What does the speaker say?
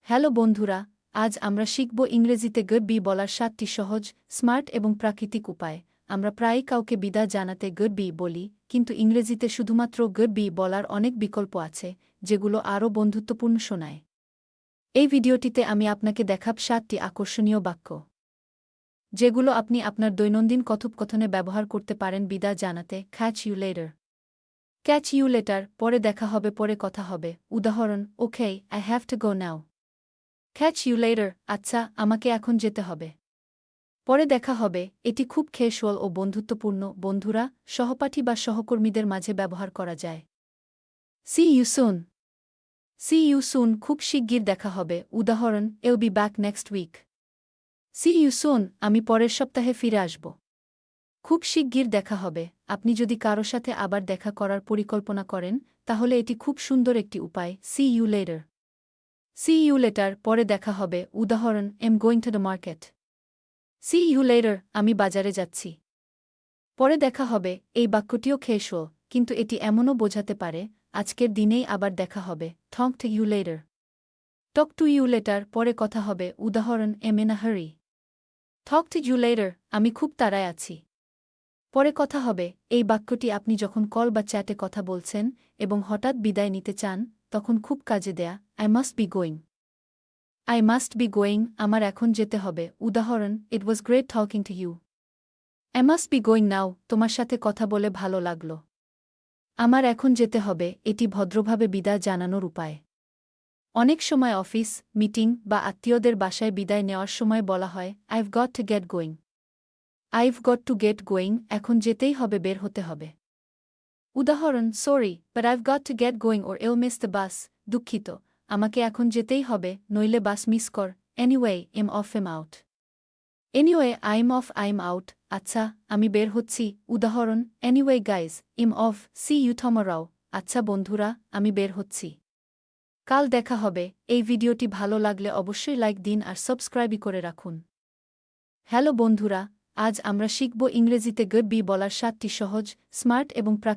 Hello বন্ধুরা, আজ আমরা শিখব ইংরেজিতে গুড বি বলার 7টি সহজ, স্মার্ট এবং প্রাকৃতিক উপায়। আমরা প্রায়ই কাউকে বিদায় জানাতে গুড বি বলি, কিন্তু ইংরেজিতে শুধুমাত্র গুড বি বলার অনেক বিকল্প আছে, যেগুলো আরও বন্ধুত্বপূর্ণ শোনায়। এই ভিডিওটিতে আমি আপনাকে দেখাব 7টি আকর্ষণীয় বাক্য, যেগুলো আপনি আপনার দৈনন্দিন কথোপকথনে ব্যবহার করতে পারেন বিদায় জানাতে। Catch you later. Catch you later, পরে দেখা হবে, পরে কথা হবে। উদাহরণ, okay, I have to go now. Catch you later, আচ্ছা, আমাকে এখন যেতে হবে। পরে দেখা হবে, এটি খুব ক্যাজুয়াল ও বন্ধুত্বপূর্ণ। বন্ধুরা, সহপাঠী বা সহকর্মীদের মাঝে ব্যবহার করা যায়। See you soon. See you soon, খুব শিগগির দেখা হবে। উদাহরণ, I'll be back next week. See you soon, আমি পরের সপ্তাহে ফিরে আসব। খুব শিগগির দেখা হবে। আপনি যদি কারো সাথে আবার দেখা করার পরিকল্পনা করেন, তাহলে এটি খুব সুন্দর একটি উপায়। See you later. See you later, পরে দেখা হবে। উদাহরণ, I'm going to the market. See you later, আমি বাজারে যাচ্ছি। পরে দেখা হবে, এই বাক্যটিও ক্যাজুয়াল, কিন্তু এটি এমনও বোঝাতে পারে, আজকের দিনেই আবার দেখা হবে। Talk to you later. Talk to you later, পরে কথা হবে। উদাহরণ, এম ইন আ হারি। টক টু ইউ লেটার, আমি খুব তাড়ায় আছি। পরে কথা হবে, এই বাক্যটি আপনি যখন কল বা চ্যাটে কথা বলছেন এবং হঠাৎ বিদায় নিতে চান, তখন খুব কাজে দেয়া। I must be going. I must be going, আমার এখন যেতে হবে। উদাহরণ, it was great talking to you. I must be going now, তোমার সাথে কথা বলে ভালো লাগল। আমার এখন যেতে হবে, এটি ভদ্রভাবে বিদায় জানানোর উপায়। অনেক সময় অফিস, মিটিং বা আত্মীয়দের বাসায় বিদায় নেওয়ার সময় বলা হয়, I've got to get going. I've got to get going, এখন যেতেই হবে, বের হতে হবে। উদাহরণ, sorry, but I've got to get going or I'll miss the bus. দুঃখিত, আমাকে এখন যেতেই হবে, নইলে বাস মিস কর। Anyway, I'm off I'm out. Anyway, I'm off, I'm out. আচ্ছা, আমি বের হচ্ছি। উদাহরণ, anyway guys, I'm off, see you tomorrow. আচ্ছা বন্ধুরা, আমি বের হচ্ছি। কাল দেখা হবে। এই ভিডিওটি ভালো লাগলে অবশ্যই লাইক দিন আর সাবস্ক্রাইবই করে রাখুন। হ্যালো বন্ধুরা, আজ আমরা শিখব ইংরেজিতে গুড বি বলার 7টি সহজ, স্মার্ট এবং প্রাকৃতিক